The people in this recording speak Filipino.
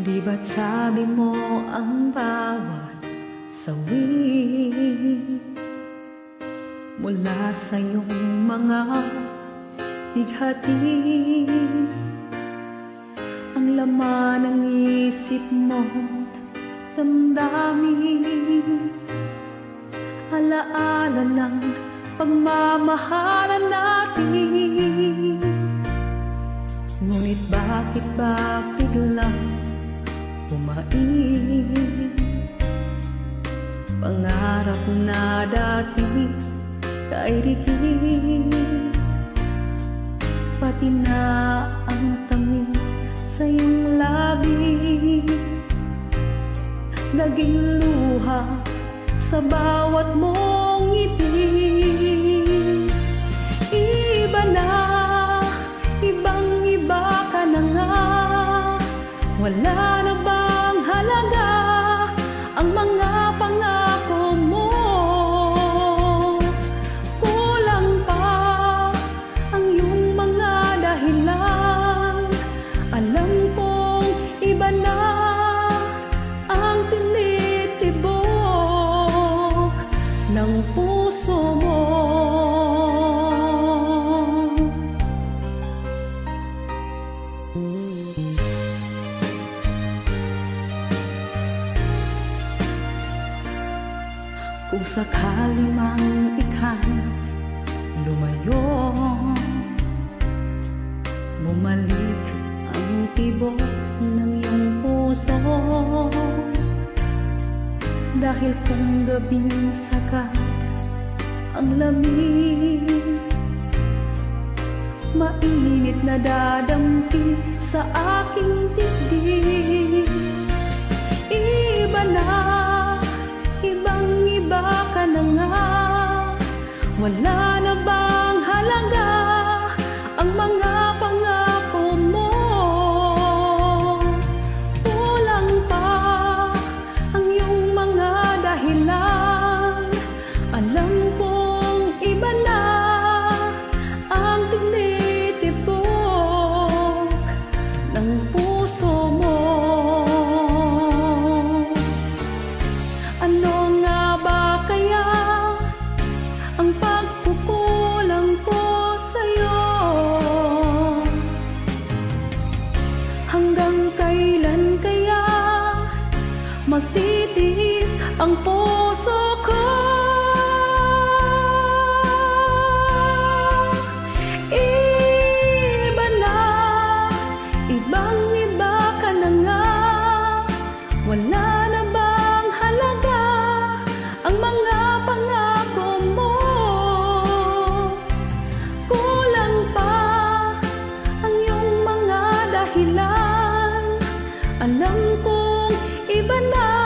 Di ba't sabi mo ang bawat sawi mula sa iyong mga bighati, ang laman ng isip mo't damdamin, alaala ng pagmamahalan natin. Ngunit bakit ba biglang bumain pangarap na dati kay Ricky, pati na ang tamis sa iyong labi, naging luha sa bawat mong ngiti. Iba na, ibang-iba ka na nga, wala na bang halaga ang mga pangako mo? Kulang pa ang iyong mga dahilan, alam kong iba na ang tinitibok ng puso mo. Kung sakali mang ika'y lumayo, bumalik ang tibok ng iyong puso, dahil kung gabing sakat ang lamig, mainit na dadampi sa aking dibdib. Iba na, ibang-iba ka na nga, wala na bang halaga ang mga pangako mo? Kulang pa ang iyong mga dahilan, alam kong iba na ang tinitibok ng puso mo. Ano nga ba kaya ang pagkukulang ko sa'yo? Hanggang kailan kaya magtitiis ang puso ko? Iba na, ibang-iba ka na nga, wala na bang halaga ang mga pangako mo? Kulang pa ang iyong mga dahilan, alam kong iba na